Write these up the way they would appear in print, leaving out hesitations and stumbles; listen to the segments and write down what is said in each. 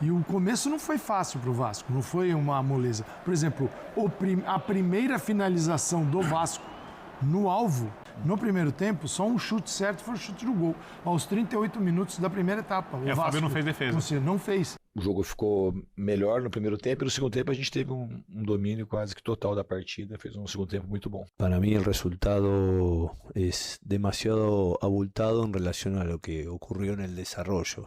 E o começo não foi fácil para o Vasco, não foi uma moleza. Por exemplo, a primeira finalização do Vasco no alvo, no primeiro tempo, só um chute certo foi o chute do gol. Aos 38 minutos da primeira etapa. O Fábio não fez defesa. Não fez. O jogo ficou melhor no primeiro tempo e no segundo tempo a gente teve um domínio quase que total da partida, fez um segundo tempo muito bom. Para mí el resultado es demasiado abultado en relación a lo que ocurrió en el desarrollo.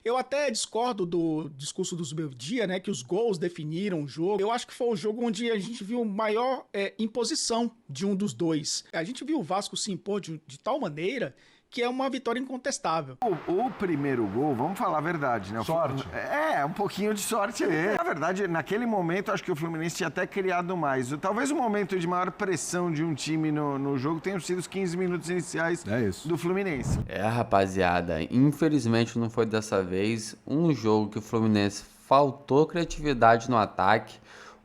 Eu até discordo do discurso do Zubeldia, né, que os gols definiram o jogo. Eu acho que foi o jogo onde a gente viu maior imposição de um dos dois. A gente viu o Vasco se impor de tal maneira que é uma vitória incontestável. O primeiro gol, vamos falar a verdade, né? Sorte. Um pouquinho de sorte aí. Na verdade, naquele momento, acho que o Fluminense tinha até criado mais. Talvez o momento de maior pressão de um time no jogo tenham sido os 15 minutos iniciais do Fluminense. Rapaziada, infelizmente não foi dessa vez. Um jogo que o Fluminense faltou criatividade no ataque.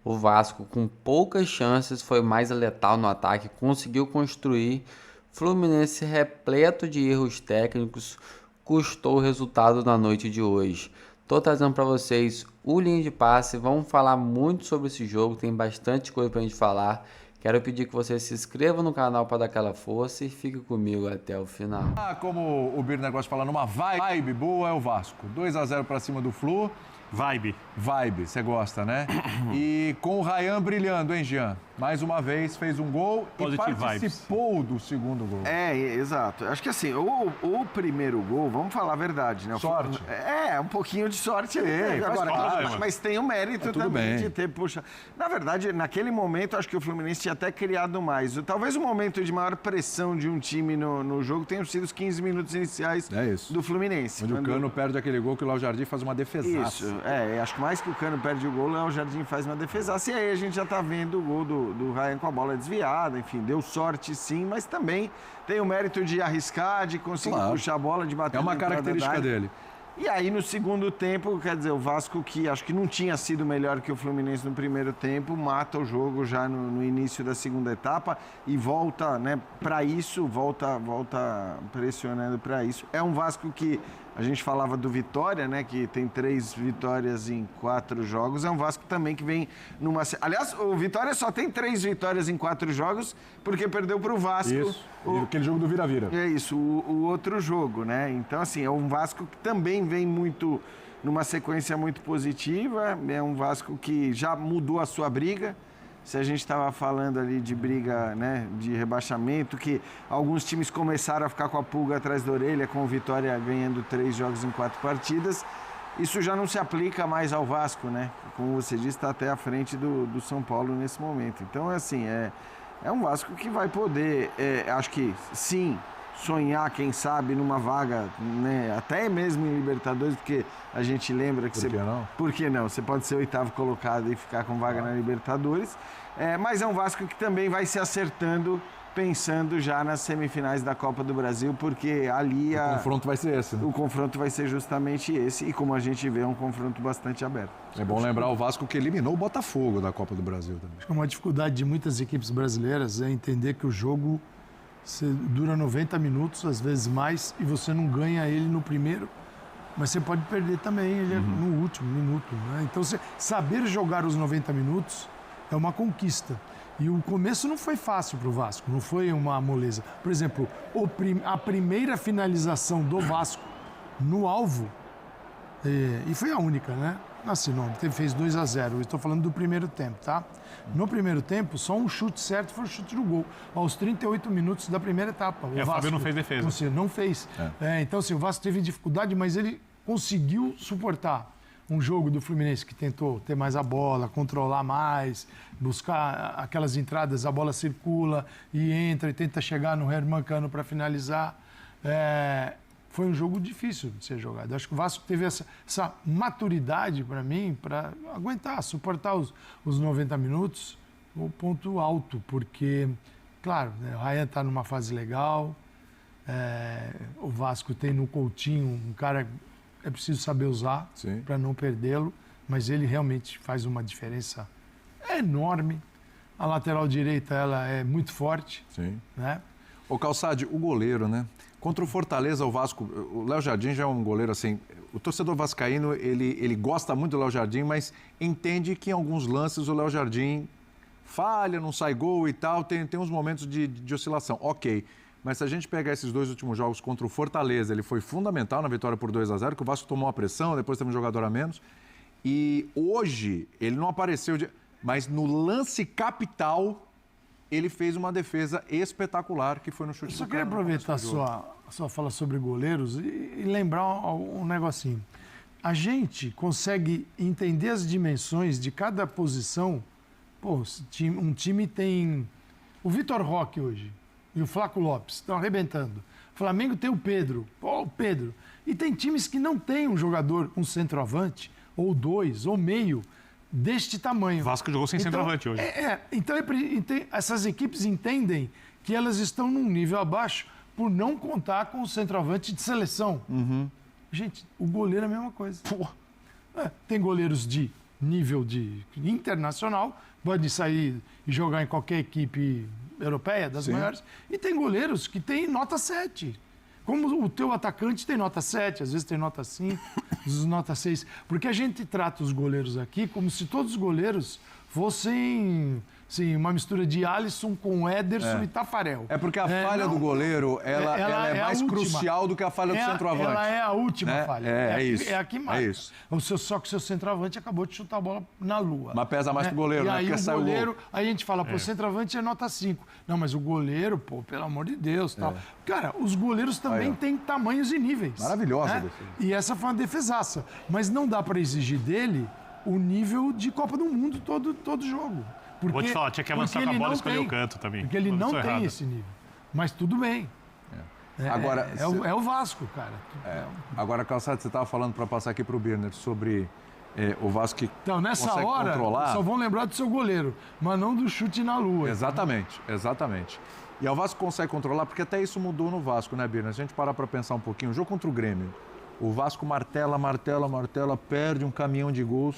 O Vasco, com poucas chances, foi mais letal no ataque, conseguiu construir. Fluminense repleto de erros técnicos custou o resultado na noite de hoje. Tô trazendo para vocês o linha de passe, vamos falar muito sobre esse jogo, tem bastante coisa pra gente falar. Quero pedir que você se inscreva no canal para dar aquela força e fique comigo até o final. Como o Birner gosta de falar, numa vibe boa é o Vasco. 2-0 para cima do Flu. Vibe, você gosta, né? E com o Ryan brilhando, hein, Jean? Mais uma vez fez um gol Positive e participou do segundo gol. Exato. Acho que assim, o primeiro gol, vamos falar a verdade, né? Sorte. Um pouquinho de sorte aí. Agora, mas tem o mérito também de ter puxado. Na verdade, naquele momento, acho que o Fluminense tinha até criado mais. Talvez o momento de maior pressão de um time no jogo tenham sido os 15 minutos iniciais do Fluminense. Onde o Cano perde aquele gol que o Léo Jardim faz uma defesaça. Isso, acho que mais que o Cano perde o gol, o Léo Jardim faz uma defesaça. E aí a gente já tá vendo o gol do Ryan com a bola desviada, enfim, deu sorte sim, mas também tem o mérito de arriscar, de conseguir puxar a bola, de bater. É uma característica dele. E aí no segundo tempo, quer dizer, o Vasco, que acho que não tinha sido melhor que o Fluminense no primeiro tempo, mata o jogo já no início da segunda etapa e volta, né, para isso, volta pressionando para isso. É um Vasco que a gente falava do Vitória, né, que tem 3 vitórias em 4 jogos. É um Vasco também que vem numa... Aliás, o Vitória só tem 3 vitórias em 4 jogos porque perdeu para o Vasco. Isso, aquele jogo do vira-vira. É isso, o outro jogo, né? Então, assim, é um Vasco que também vem muito numa sequência muito positiva. É um Vasco que já mudou a sua briga. Se a gente estava falando ali de briga, né, de rebaixamento, que alguns times começaram a ficar com a pulga atrás da orelha, com o Vitória ganhando 3 jogos em 4 partidas, isso já não se aplica mais ao Vasco, né? Como você disse, está até à frente do São Paulo nesse momento. Então, assim, é um Vasco que vai poder, acho que sim, sonhar, quem sabe, numa vaga, né, até mesmo em Libertadores, porque a gente lembra que Por que não? Você pode ser o 8º colocado e ficar com vaga na Libertadores. Mas é um Vasco que também vai se acertando, pensando já nas semifinais da Copa do Brasil, porque ali o confronto vai ser esse, né? O confronto vai ser justamente esse, e como a gente vê, é um confronto bastante aberto. É bom lembrar o Vasco que eliminou o Botafogo da Copa do Brasil também. Acho que uma dificuldade de muitas equipes brasileiras é entender que o jogo dura 90 minutos, às vezes mais, e você não ganha ele no primeiro, mas você pode perder também ele no último minuto, né? Então, saber jogar os 90 minutos é uma conquista. E o começo não foi fácil para o Vasco, não foi uma moleza. Por exemplo, a primeira finalização do Vasco no alvo, e foi a única, né? Assim, não, fez 2-0, eu estou falando do primeiro tempo, tá? No primeiro tempo, só um chute certo foi o chute do gol. Aos 38 minutos da primeira etapa. O Fábio não fez defesa. Não fez. Então, assim, o Vasco teve dificuldade, mas ele conseguiu suportar um jogo do Fluminense que tentou ter mais a bola, controlar mais, buscar aquelas entradas, a bola circula e entra e tenta chegar no Herman Cano para finalizar. Foi um jogo difícil de ser jogado. Acho que o Vasco teve essa maturidade, para mim, para aguentar, suportar os 90 minutos, o ponto alto, porque, claro, né, o Ryan está numa fase legal, o Vasco tem no Coutinho um cara que é preciso saber usar para não perdê-lo, mas ele realmente faz uma diferença enorme. A lateral direita ela é muito forte. Sim. Né? Ô Calçade, o goleiro, né? Contra o Fortaleza, o Vasco, o Léo Jardim já é um goleiro assim. O torcedor vascaíno, ele gosta muito do Léo Jardim, mas entende que em alguns lances o Léo Jardim falha, não sai gol e tal, tem uns momentos de oscilação. Ok. Mas se a gente pegar esses 2 últimos jogos contra o Fortaleza, ele foi fundamental na vitória por 2-0, que o Vasco tomou uma pressão, depois teve um jogador a menos. E hoje, ele não apareceu, mas no lance capital, ele fez uma defesa espetacular, que foi no chute Eu só do queria cara, aproveitar a sua fala sobre goleiros e lembrar um negocinho. A gente consegue entender as dimensões de cada posição. Pô, um time tem o Vitor Roque hoje e o Flaco Lopes, estão arrebentando. O Flamengo tem o Pedro. Pô, o Pedro. E tem times que não tem um jogador, um centroavante, ou 2, ou meio, deste tamanho. O Vasco jogou sem centroavante hoje. Então, essas equipes entendem que elas estão num nível abaixo por não contar com o centroavante de seleção. Gente, o goleiro é a mesma coisa. Tem goleiros de nível de internacional, pode sair e jogar em qualquer equipe europeia, das maiores, e tem goleiros que têm nota 7. Como o teu atacante tem nota 7, às vezes tem nota 5, às vezes nota 6. Porque a gente trata os goleiros aqui como se todos os goleiros fossem uma mistura de Alisson com Ederson e Tafarel. É porque a falha do goleiro, ela é mais crucial do que a falha do centroavante. Ela é a última falha. É isso. É a que mata. É isso. Só que o seu centroavante acabou de chutar a bola na lua. Mas pesa mais pro goleiro, e né? aí Porque o saiu goleiro, gol. aí a gente fala, pô, o centroavante é nota 5. Não, mas o goleiro, pô, pelo amor de Deus, tal. Cara, os goleiros também têm tamanhos e níveis. Maravilhosa a né? defesa. E essa foi uma defesaça. Mas não dá para exigir dele o nível de Copa do Mundo todo jogo. Vou te falar, tinha que avançar com a bola e escolher o canto também. Porque ele não tem errado. esse nível. Mas tudo bem. Agora, é o Vasco, cara. Agora, Calçado, você estava falando para passar aqui para o Birner sobre o Vasco que Então, nessa consegue hora, controlar. só vão lembrar do seu goleiro, mas não do chute na lua. Exatamente. E o Vasco consegue controlar, porque até isso mudou no Vasco, né, Birner? Se a gente parar para pensar um pouquinho, o jogo contra o Grêmio, o Vasco martela, perde um caminhão de gols,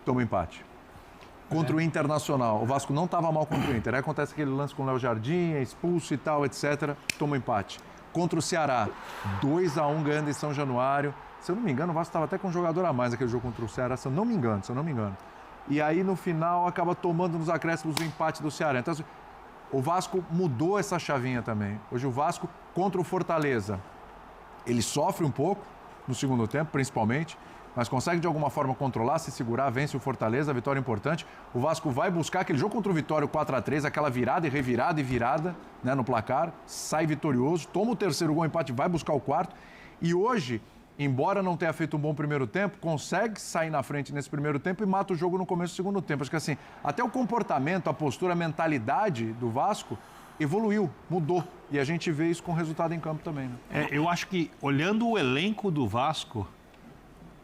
toma empate. Contra o Internacional, o Vasco não estava mal contra o Inter. Aí acontece aquele lance com o Léo Jardim, é expulso e tal, etc. Toma empate. Contra o Ceará, 2-1 ganhando em São Januário. Se eu não me engano, o Vasco estava até com um jogador a mais naquele jogo contra o Ceará, se eu não me engano. E aí, no final, acaba tomando nos acréscimos o empate do Ceará. Então, o Vasco mudou essa chavinha também. Hoje, o Vasco contra o Fortaleza, ele sofre um pouco no segundo tempo, principalmente, mas consegue de alguma forma controlar, se segurar, vence o Fortaleza, a vitória é importante. O Vasco vai buscar aquele jogo contra o Vitória, o 4-3, aquela virada e revirada e virada, né, no placar, sai vitorioso, toma o terceiro gol, empate, vai buscar o quarto. E hoje, embora não tenha feito um bom primeiro tempo, consegue sair na frente nesse primeiro tempo e mata o jogo no começo do segundo tempo. Acho que assim, até o comportamento, a postura, a mentalidade do Vasco evoluiu, mudou. E a gente vê isso com resultado em campo também, né? Eu acho que, olhando o elenco do Vasco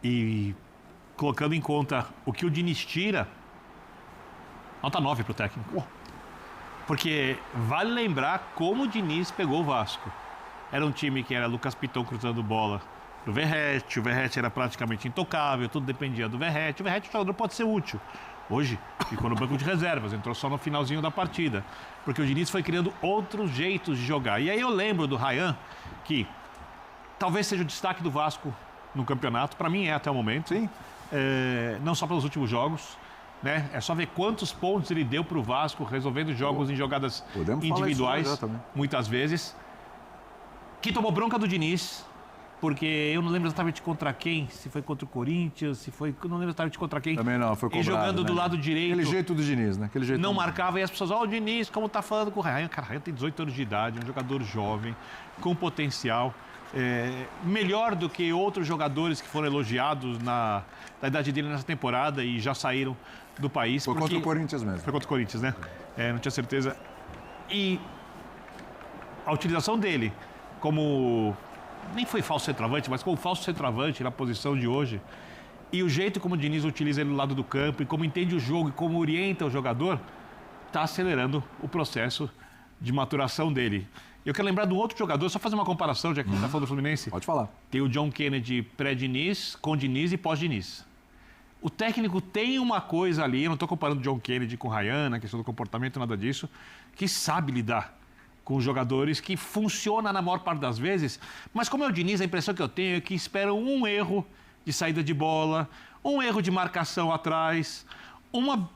e colocando em conta o que o Diniz tira, nota 9 pro técnico. Porque vale lembrar como o Diniz pegou o Vasco. Era um time que era Lucas Piton cruzando bola do Verratti, o Verratti era praticamente intocável, tudo dependia do Verratti. O Verratti, o jogador, pode ser útil. Hoje, ficou no banco de reservas, entrou só no finalzinho da partida. Porque o Diniz foi criando outros jeitos de jogar. E aí eu lembro do Ryan, que talvez seja o destaque do Vasco no campeonato, para mim é até o momento. Sim. Não só pelos últimos jogos, né? É só ver quantos pontos ele deu para o Vasco, resolvendo jogos em jogadas individuais, muitas vezes. Que tomou bronca do Diniz, porque eu não lembro exatamente contra quem, se foi contra o Corinthians, se foi, não lembro exatamente contra quem. Também não, foi cobrado, e jogando do né? lado direito. Aquele jeito do Diniz, né? Aquele jeito não marcava e as pessoas, o Diniz, como tá falando com o Ryan? Cara, o Ryan tem 18 anos de idade, um jogador jovem, com potencial. Melhor do que outros jogadores que foram elogiados na idade dele nessa temporada e já saíram do país. Foi contra o Corinthians mesmo. Foi contra o Corinthians, né? Não tinha certeza. E a utilização dele como, nem foi falso centroavante, mas como falso centroavante na posição de hoje, e o jeito como o Diniz utiliza ele no lado do campo e como entende o jogo e como orienta o jogador, está acelerando o processo de maturação dele. Eu quero lembrar de um outro jogador, só fazer uma comparação, já que a gente está falando do Fluminense. Pode falar. Tem o John Kennedy pré-Diniz, com Diniz e pós-Diniz. O técnico tem uma coisa ali, eu não estou comparando o John Kennedy com o Ryan, na questão do comportamento, nada disso, que sabe lidar com jogadores que funciona na maior parte das vezes, mas como é o Diniz, a impressão que eu tenho é que esperam um erro de saída de bola, um erro de marcação atrás, uma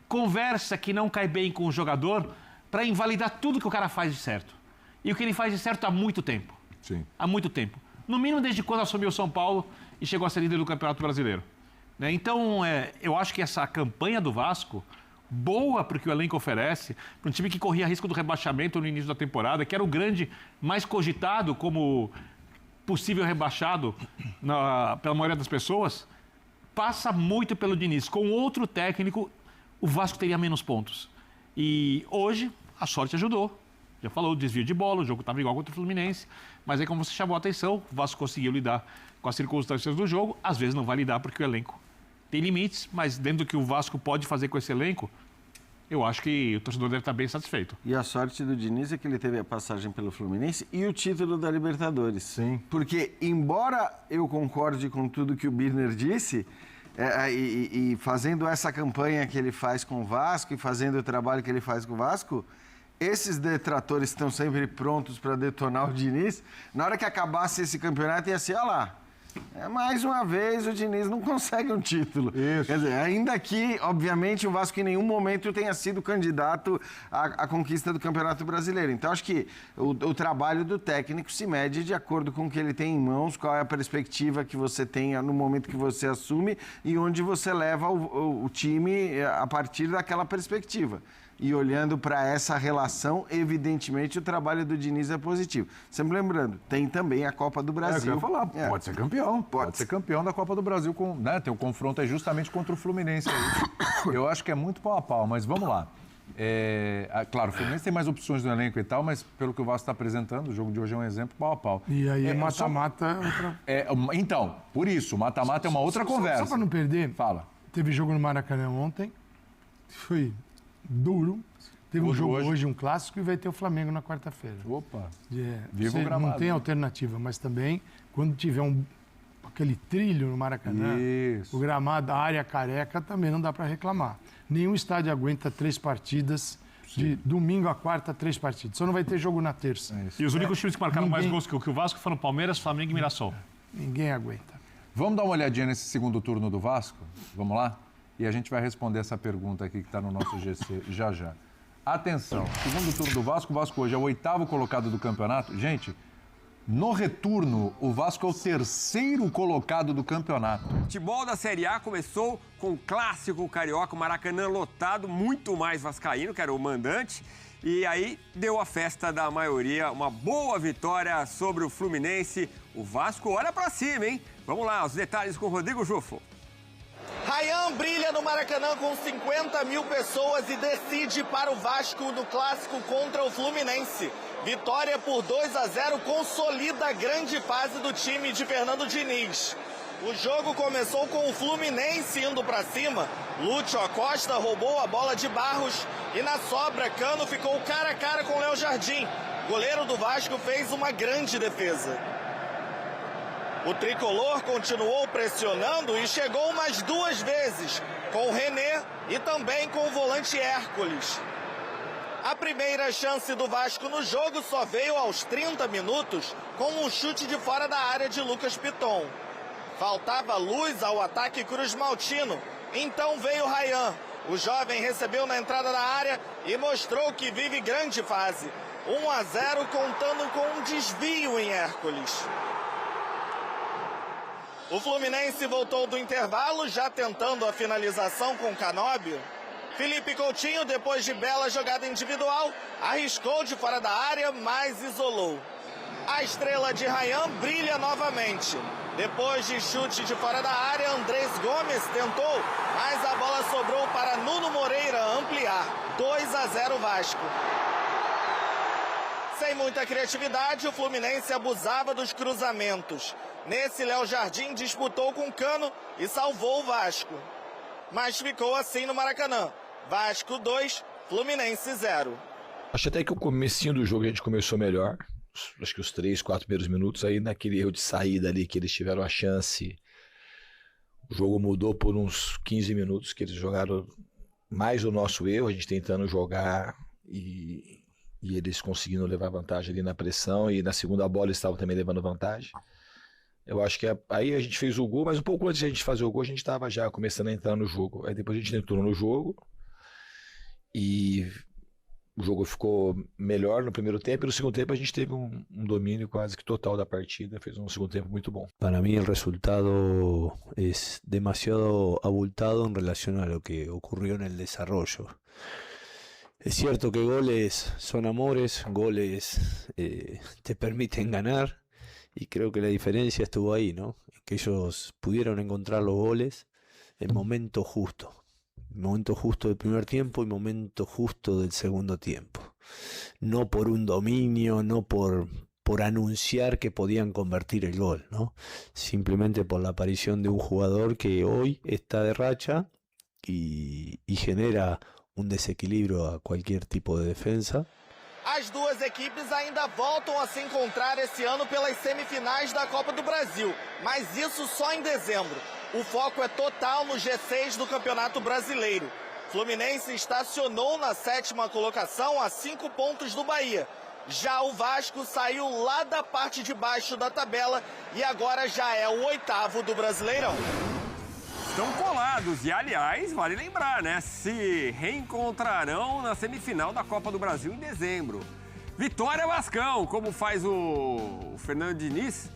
conversa que não cai bem com o jogador para invalidar tudo que o cara faz de certo. E o que ele faz de certo há muito tempo. Sim. Há muito tempo. No mínimo desde quando assumiu o São Paulo e chegou a ser líder do Campeonato Brasileiro. Né? Então, eu acho que essa campanha do Vasco, boa para o que o elenco oferece, para um time que corria risco do rebaixamento no início da temporada, que era o grande mais cogitado como possível rebaixado pela maioria das pessoas, passa muito pelo Diniz. Com outro técnico, o Vasco teria menos pontos. E hoje, a sorte ajudou. Já falou, desvio de bola, o jogo estava igual contra o Fluminense, mas aí como você chamou a atenção, o Vasco conseguiu lidar com as circunstâncias do jogo, às vezes não vai lidar porque o elenco tem limites, mas dentro do que o Vasco pode fazer com esse elenco, eu acho que o torcedor deve estar bem satisfeito. E a sorte do Diniz é que ele teve a passagem pelo Fluminense e o título da Libertadores. Sim. Porque, embora eu concorde com tudo que o Birner disse, e fazendo essa campanha que ele faz com o Vasco e fazendo o trabalho que ele faz com o Vasco, esses detratores estão sempre prontos para detonar o Diniz. Na hora que acabasse esse campeonato, ia ser, olha lá, mais uma vez o Diniz não consegue um título. Isso. Quer dizer, ainda que, obviamente, o Vasco em nenhum momento tenha sido candidato à conquista do Campeonato Brasileiro. Então, acho que o trabalho do técnico se mede de acordo com o que ele tem em mãos, qual é a perspectiva que você tem no momento que você assume e onde você leva o time a partir daquela perspectiva. E olhando para essa relação, evidentemente o trabalho do Diniz é positivo. Sempre lembrando, tem também a Copa do Brasil. Eu ia falar, pode ser campeão. Pode ser campeão da Copa do Brasil. Né? Tem o confronto aí justamente contra o Fluminense. Aí. Eu acho que é muito pau a pau, mas vamos lá. Claro, o Fluminense tem mais opções no elenco e tal, mas pelo que o Vasco está apresentando, o jogo de hoje é um exemplo pau a pau. E aí mata-mata é outra... Então, por isso, mata-mata é uma outra conversa. Só para não perder, Fala. Teve jogo no Maracanã ontem, foi duro. Teve um jogo hoje, um clássico, e vai ter o Flamengo na quarta-feira. Opa, viva o gramado. Não tem alternativa, mas também, quando tiver aquele trilho no Maracanã, o gramado, a área careca, também não dá para reclamar. Nenhum estádio aguenta 3 partidas, de domingo a quarta, 3 partidas. Só não vai ter jogo na terça. E os únicos times que marcaram mais gols que o Vasco foram Palmeiras, Flamengo e Mirassol. Ninguém aguenta. Vamos dar uma olhadinha nesse segundo turno do Vasco? Vamos lá? E a gente vai responder essa pergunta aqui que está no nosso GC já já. Atenção, segundo turno do Vasco, o Vasco hoje é o 8º colocado do campeonato. Gente, no retorno, o Vasco é o 3º colocado do campeonato. O futebol da Série A começou com o clássico carioca, o Maracanã lotado, muito mais vascaíno, que era o mandante. E aí deu a festa da maioria, uma boa vitória sobre o Fluminense. O Vasco olha pra cima, hein? Vamos lá, os detalhes com o Rodrigo Jufo. Rayan brilha no Maracanã com 50 mil pessoas e decide para o Vasco no clássico contra o Fluminense. Vitória por 2-0 consolida a grande fase do time de Fernando Diniz. O jogo começou com o Fluminense indo para cima. Lúcio Acosta roubou a bola de Barros e na sobra Cano ficou cara a cara com Léo Jardim. O goleiro do Vasco fez uma grande defesa. O tricolor continuou pressionando e chegou mais 2 vezes, com o René e também com o volante Hércules. A primeira chance do Vasco no jogo só veio aos 30 minutos com um chute de fora da área de Lucas Piton. Faltava luz ao ataque cruzmaltino, então veio Rayan. O jovem recebeu na entrada da área e mostrou que vive grande fase. 1-0 contando com um desvio em Hércules. O Fluminense voltou do intervalo, já tentando a finalização com Canóbio. Felipe Coutinho, depois de bela jogada individual, arriscou de fora da área, mas isolou. A estrela de Rayan brilha novamente. Depois de chute de fora da área, Andrés Gomes tentou, mas a bola sobrou para Nuno Moreira ampliar. 2-0 Vasco. Sem muita criatividade, o Fluminense abusava dos cruzamentos. Nesse, Léo Jardim disputou com Cano e salvou o Vasco. Mas ficou assim no Maracanã. Vasco 2, Fluminense 0. Acho até que o comecinho do jogo a gente começou melhor. Acho que os 3, 4 primeiros minutos, aí naquele erro de saída ali que eles tiveram a chance. O jogo mudou por uns 15 minutos, que eles jogaram mais o nosso erro, a gente tentando jogar e e eles conseguindo levar vantagem ali na pressão, e na segunda bola eles estavam também levando vantagem. Eu acho que aí a gente fez o gol, mas um pouco antes de a gente fazer o gol, a gente estava já começando a entrar no jogo. Aí depois a gente entrou no jogo e o jogo ficou melhor no primeiro tempo, e no segundo tempo a gente teve um domínio quase que total da partida, fez um segundo tempo muito bom. Para mí el resultado es demasiado abultado en relación a lo que ocurrió en el desarrollo. Es cierto que goles son amores, goles te permiten ganar, y creo que la diferencia estuvo ahí, ¿no? Que ellos pudieron encontrar los goles en momento justo. Momento justo del primer tiempo y momento justo del segundo tiempo. No por un dominio, no por anunciar que podían convertir el gol, ¿no? Simplemente por la aparición de un jugador que hoy está de racha y genera un desequilibrio a cualquier tipo de defensa. As duas equipes ainda voltam a se encontrar esse ano pelas semifinais da Copa do Brasil, mas isso só em dezembro. O foco é total no G6 do Campeonato Brasileiro. Fluminense estacionou na 7ª colocação a 5 pontos do Bahia. Já o Vasco saiu lá da parte de baixo da tabela e agora já é o 8º do Brasileirão. Estão colados e, aliás, vale lembrar, né? Se reencontrarão na semifinal da Copa do Brasil em dezembro. Vitória Vascão, como faz o Fernando Diniz.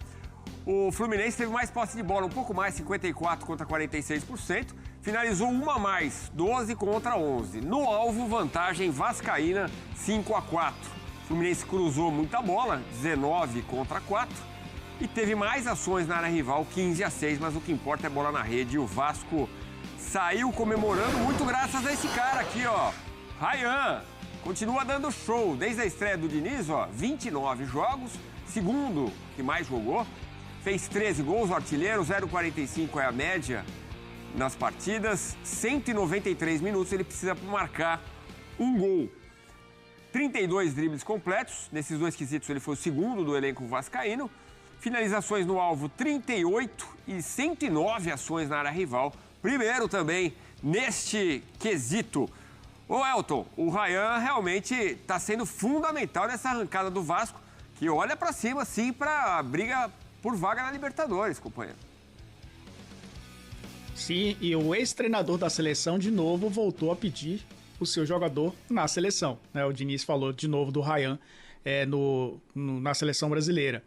O Fluminense teve mais posse de bola, um pouco mais, 54% contra 46%. Finalizou uma a mais, 12 contra 11. No alvo, vantagem vascaína, 5-4. O Fluminense cruzou muita bola, 19 contra 4. E teve mais ações na área rival, 15-6, mas o que importa é bola na rede. E o Vasco saiu comemorando muito graças a esse cara aqui, ó. Rayan, continua dando show. Desde a estreia do Diniz, ó, 29 jogos, segundo que mais jogou. Fez 13 gols, o artilheiro, 0,45 é a média nas partidas. 193 minutos ele precisa marcar um gol. 32 dribles completos, nesses dois quesitos ele foi o segundo do elenco vascaíno. Finalizações no alvo, 38 e 109 ações na área rival. Primeiro também neste quesito. Ô Elton, o Rayan realmente está sendo fundamental nessa arrancada do Vasco, que olha para cima, sim, para a briga por vaga na Libertadores, companheiro. Sim, e o ex-treinador da seleção, de novo, voltou a pedir o seu jogador na seleção, né? O Diniz falou de novo do Rayan na seleção brasileira.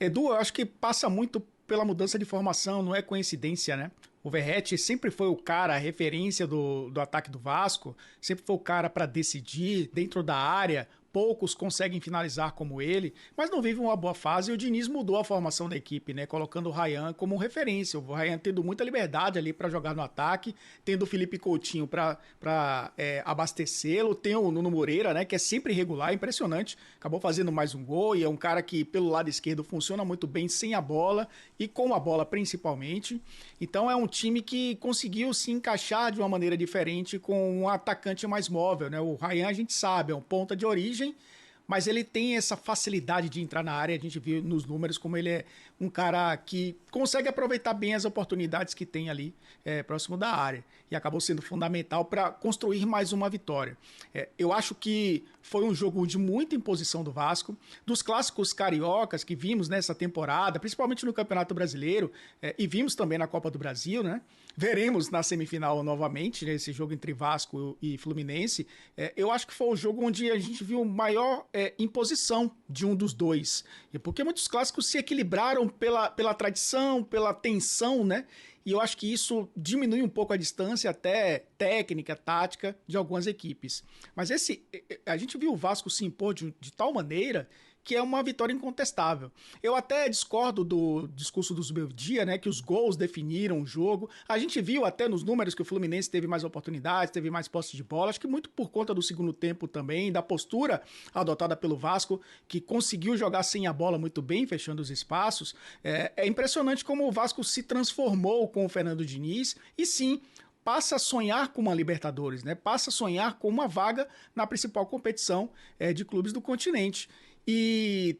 Edu, eu acho que passa muito pela mudança de formação, não é coincidência, né? O Verratti sempre foi o cara, a referência do ataque do Vasco, sempre foi o cara para decidir dentro da área. Poucos conseguem finalizar como ele, mas não vive uma boa fase, e o Diniz mudou a formação da equipe, né? Colocando o Rayan como referência. O Rayan tendo muita liberdade ali para jogar no ataque, tendo o Felipe Coutinho para abastecê-lo, tem o Nuno Moreira, né? Que é sempre irregular, impressionante. Acabou fazendo mais um gol e é um cara que pelo lado esquerdo funciona muito bem sem a bola e com a bola principalmente. Então é um time que conseguiu se encaixar de uma maneira diferente com um atacante mais móvel, né? O Rayan, a gente sabe, é um ponta de origem, mas ele tem essa facilidade de entrar na área. A gente viu nos números como ele é um cara que consegue aproveitar bem as oportunidades que tem ali próximo da área, e acabou sendo fundamental para construir mais uma vitória. Eu acho que foi um jogo de muita imposição do Vasco, dos clássicos cariocas que vimos nessa temporada, principalmente no Campeonato Brasileiro, e vimos também na Copa do Brasil, né? Veremos na semifinal novamente, né, esse jogo entre Vasco e Fluminense. Eu acho que foi o jogo onde a gente viu maior imposição de um dos dois, porque muitos clássicos se equilibraram pela tradição, pela tensão, né? E eu acho que isso diminui um pouco a distância, até técnica, tática, de algumas equipes. Mas a gente viu o Vasco se impor de tal maneira que é uma vitória incontestável. Eu até discordo do discurso do Zubeldia, né, que os gols definiram o jogo. A gente viu até nos números que o Fluminense teve mais oportunidades, teve mais posse de bola, acho que muito por conta do segundo tempo também, da postura adotada pelo Vasco, que conseguiu jogar sem a bola muito bem, fechando os espaços. É impressionante como o Vasco se transformou com o Fernando Diniz, e sim, passa a sonhar com uma Libertadores, né? Passa a sonhar com uma vaga na principal competição de clubes do continente. E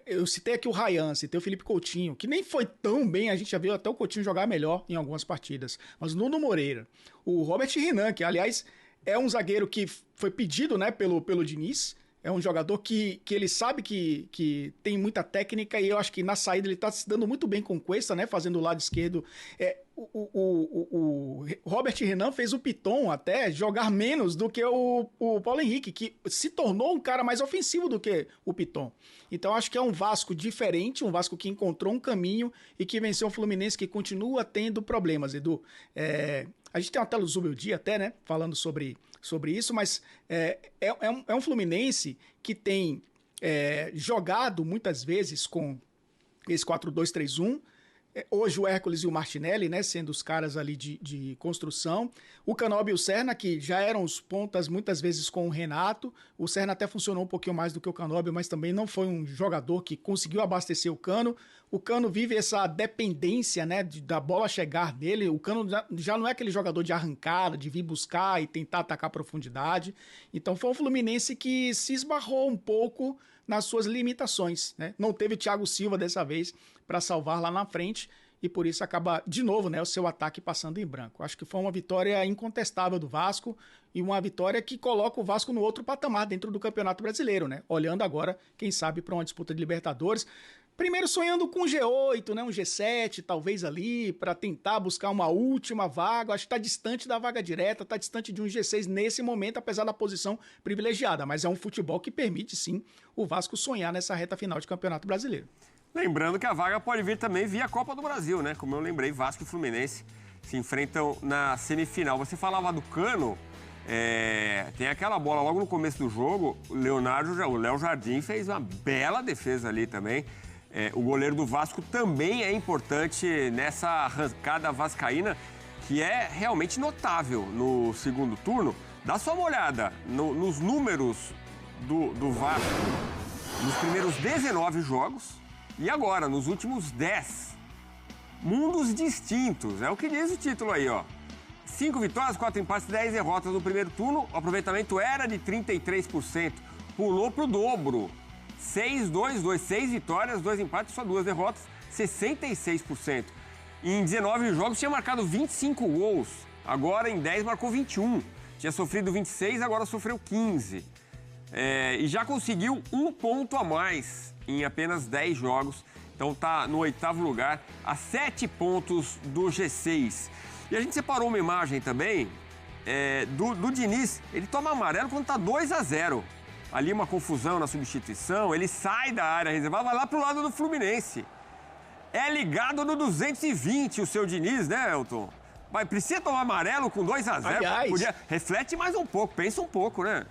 eu citei aqui o Rayan, citei o Felipe Coutinho, que nem foi tão bem, a gente já viu até o Coutinho jogar melhor em algumas partidas, mas o Nuno Moreira, o Robert Renan, que aliás É um zagueiro que foi pedido, né, pelo Diniz. É um jogador que ele sabe que tem muita técnica e eu acho que na saída ele tá se dando muito bem com o Cuesta, né? Fazendo o lado esquerdo. O Robert Renan fez o Piton até jogar menos do que o Paulo Henrique, que se tornou um cara mais ofensivo do que o Piton. Então acho que é um Vasco diferente, um Vasco que encontrou um caminho e que venceu o Fluminense, que continua tendo problemas, Edu. A gente tem uma tela do Zubeldia até, né? Falando sobre isso, mas é um Fluminense que tem jogado muitas vezes com esse 4-2-3-1. Hoje o Hércules e o Martinelli, né, sendo os caras ali de construção. O Canóbio e o Serna, que já eram os pontas muitas vezes com o Renato. O Serna até funcionou um pouquinho mais do que o Canóbio, mas também não foi um jogador que conseguiu abastecer o Cano. O Cano vive essa dependência, né, da bola chegar nele. O Cano já não é aquele jogador de arrancada, de vir buscar e tentar atacar a profundidade. Então foi um Fluminense que se esbarrou um pouco nas suas limitações, né? Não teve o Thiago Silva dessa vez para salvar lá na frente e por isso acaba, de novo, né, o seu ataque passando em branco. Acho que foi uma vitória incontestável do Vasco e uma vitória que coloca o Vasco no outro patamar dentro do Campeonato Brasileiro, né? Olhando agora, quem sabe, para uma disputa de Libertadores. Primeiro sonhando com um G8, né, um G7, talvez ali, para tentar buscar uma última vaga. Acho que está distante da vaga direta, está distante de um G6 nesse momento, apesar da posição privilegiada. Mas é um futebol que permite, sim, o Vasco sonhar nessa reta final de Campeonato Brasileiro. Lembrando que a vaga pode vir também via Copa do Brasil, né? Como eu lembrei, Vasco e Fluminense se enfrentam na semifinal. Você falava do Cano, tem aquela bola logo no começo do jogo, o Léo Jardim fez uma bela defesa ali também. O goleiro do Vasco também é importante nessa arrancada vascaína, que é realmente notável no segundo turno. Dá só uma olhada nos números do Vasco nos primeiros 19 jogos e agora, nos últimos 10. Mundos distintos, é o que diz o título aí, ó. 5 vitórias, 4 empates, 10 derrotas no primeiro turno. O aproveitamento era de 33%, pulou pro dobro. 6-2-2, 6 vitórias, 2 empates, só 2 derrotas, 66%. Em 19 jogos tinha marcado 25 gols, agora em 10 marcou 21. Tinha sofrido 26, agora sofreu 15. E já conseguiu 1 ponto a mais em apenas 10 jogos. Então tá no 8º lugar, a 7 pontos do G6. E a gente separou uma imagem também do Diniz. Ele toma amarelo quando tá 2-0. Ali uma confusão na substituição, ele sai da área reservada, vai lá pro lado do Fluminense. É ligado no 220 o seu Diniz, né, Elton? Mas precisa tomar amarelo com 2-0? Aliás, reflete mais um pouco, pensa um pouco, né?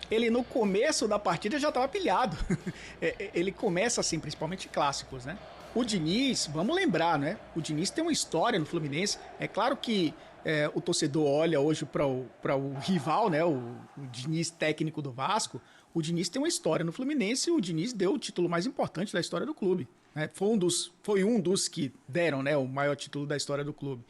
Ele no começo da partida já estava pilhado. Ele começa assim, principalmente clássicos, né? O Diniz, vamos lembrar, né? O Diniz tem uma história no Fluminense. É claro que o torcedor olha hoje para o rival, né? O Diniz técnico do Vasco. O Diniz tem uma história no Fluminense e o Diniz deu o título mais importante da história do clube. Né? Foi um dos que deram, né, o maior título da história do clube.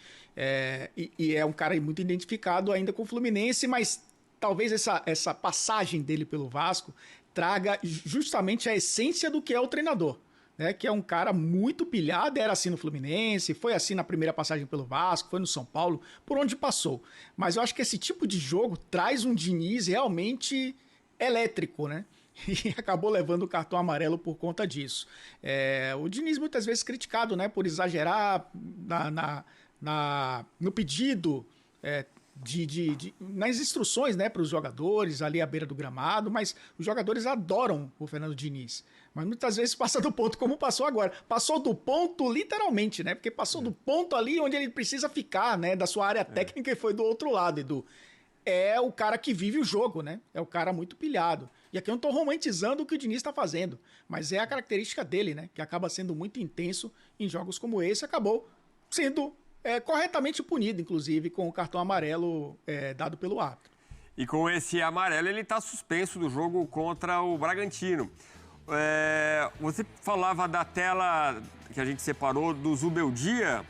E é um cara muito identificado ainda com o Fluminense, mas talvez essa passagem dele pelo Vasco traga justamente a essência do que é o treinador. Né, que é um cara muito pilhado, era assim no Fluminense, foi assim na primeira passagem pelo Vasco, foi no São Paulo, por onde passou. Mas eu acho que esse tipo de jogo traz um Diniz realmente elétrico, né? E acabou levando o cartão amarelo por conta disso. O Diniz muitas vezes criticado, né, por exagerar no pedido, nas instruções, né, para os jogadores ali à beira do gramado, mas os jogadores adoram o Fernando Diniz. Mas muitas vezes passa do ponto, como passou agora. Passou do ponto literalmente, né? Porque passou do ponto ali onde ele precisa ficar, né? Da sua área técnica e foi do outro lado, Edu. É o cara que vive o jogo, né? É o cara muito pilhado. E aqui eu não tô romantizando o que o Diniz está fazendo, mas é a característica dele, né? Que acaba sendo muito intenso em jogos como esse. Acabou sendo corretamente punido, inclusive, com o cartão amarelo dado pelo árbitro. E com esse amarelo, ele está suspenso do jogo contra o Bragantino. Você falava da tela que a gente separou do Zubeldia.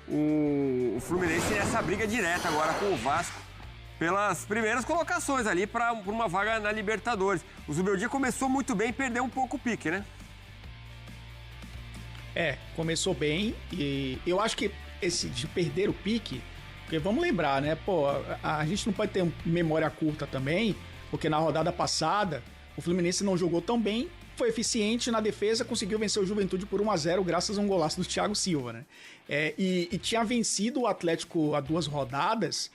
O Fluminense nessa briga direta agora com o Vasco pelas primeiras colocações ali para uma vaga na Libertadores. O Zubeldia começou muito bem e perdeu um pouco o pique, né? Começou bem e eu acho que esse de perder o pique Porque vamos lembrar, né? Pô, a gente não pode ter memória curta também, porque na rodada passada o Fluminense não jogou tão bem, foi eficiente na defesa, conseguiu vencer o Juventude por 1-0 graças a um golaço do Thiago Silva, né? E tinha vencido o Atlético há 2 rodadas,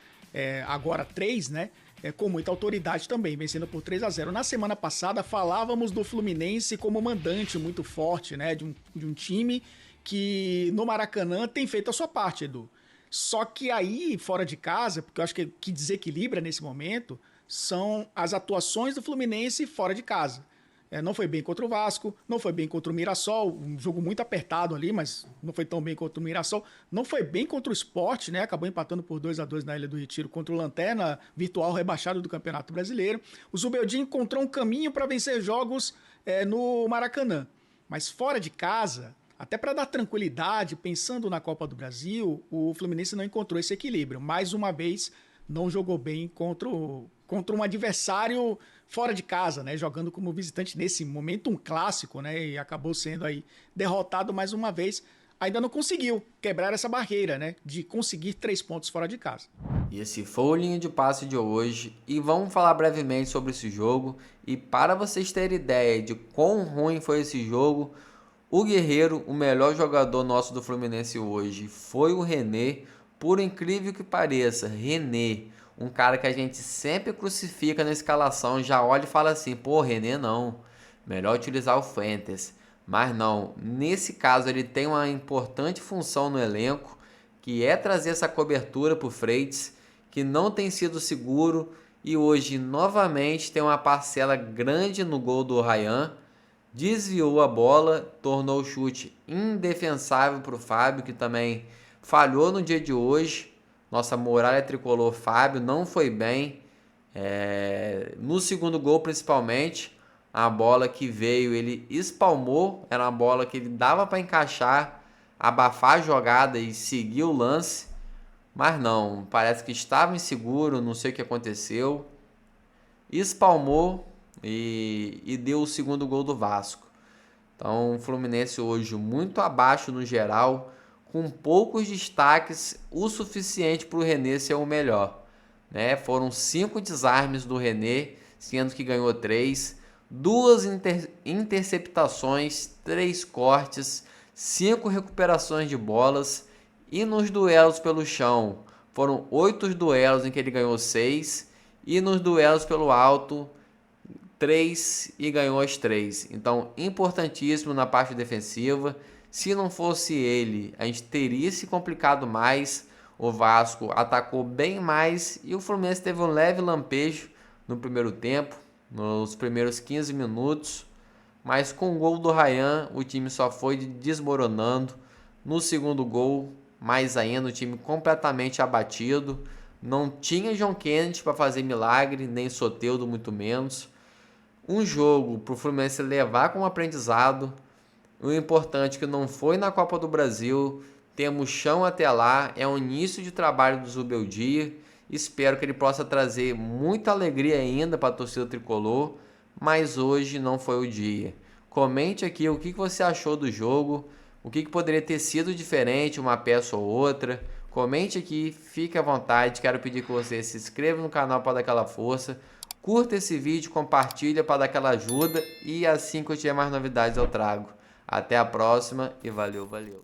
agora 3, né? Com muita autoridade também, vencendo por 3-0. Na semana passada falávamos do Fluminense como mandante muito forte, né? De um time que no Maracanã tem feito a sua parte, Edu. Só que aí, fora de casa, porque eu acho que o que desequilibra nesse momento são as atuações do Fluminense fora de casa. Não foi bem contra o Vasco, não foi bem contra o Mirassol, um jogo muito apertado ali, mas não foi tão bem contra o Mirassol. Não foi bem contra o Sport, né? Acabou empatando por 2-2 na Ilha do Retiro contra o Lanterna, virtual rebaixado do Campeonato Brasileiro. O Zubeldia encontrou um caminho para vencer jogos no Maracanã. Mas fora de casa, até para dar tranquilidade, pensando na Copa do Brasil, o Fluminense não encontrou esse equilíbrio. Mais uma vez, não jogou bem contra um adversário fora de casa, né? Jogando como visitante nesse momento, um clássico, né? E acabou sendo aí derrotado mais uma vez. Ainda não conseguiu quebrar essa barreira, né? De conseguir 3 pontos fora de casa. E esse foi o Linha de Passe de hoje. E vamos falar brevemente sobre esse jogo. E para vocês terem ideia de quão ruim foi esse jogo, o Guerreiro, o melhor jogador nosso do Fluminense hoje, foi o René. Por incrível que pareça, René, um cara que a gente sempre crucifica na escalação, já olha e fala assim, pô, René não, melhor utilizar o Fuentes. Mas não, nesse caso ele tem uma importante função no elenco, que é trazer essa cobertura para o Freitas, que não tem sido seguro, e hoje novamente tem uma parcela grande no gol do Ryan, desviou a bola, tornou o chute indefensável para o Fábio, que também falhou no dia de hoje. Nossa muralha tricolor Fábio não foi bem. No segundo gol, principalmente, a bola que veio, ele espalmou. Era uma bola que ele dava para encaixar, abafar a jogada e seguir o lance. Mas não, parece que estava inseguro, não sei o que aconteceu. Espalmou e deu o segundo gol do Vasco. Então, o Fluminense hoje muito abaixo no geral, com poucos destaques, o suficiente para o René ser o melhor. Né? Foram 5 desarmes do René, sendo que ganhou 3, 2 interceptações, 3 cortes, 5 recuperações de bolas, e nos duelos pelo chão, foram 8 duelos em que ele ganhou 6, e nos duelos pelo alto, 3 e ganhou as 3. Então, importantíssimo na parte defensiva. Se não fosse ele, a gente teria se complicado mais. O Vasco atacou bem mais e o Fluminense teve um leve lampejo no primeiro tempo, nos primeiros 15 minutos. Mas com o gol do Ryan, o time só foi desmoronando. No segundo gol, mais ainda, o time completamente abatido. Não tinha John Kennedy para fazer milagre, nem Soteldo, muito menos. Um jogo para o Fluminense levar como aprendizado. O importante é que não foi na Copa do Brasil, temos chão até lá, é o início de trabalho do Zubeldia, espero que ele possa trazer muita alegria ainda para a torcida tricolor, mas hoje não foi o dia. Comente aqui o que você achou do jogo, o que poderia ter sido diferente, uma peça ou outra, comente aqui, fique à vontade, quero pedir que você se inscreva no canal para dar aquela força, curta esse vídeo, compartilha para dar aquela ajuda e assim que eu tiver mais novidades eu trago. Até a próxima e valeu, valeu.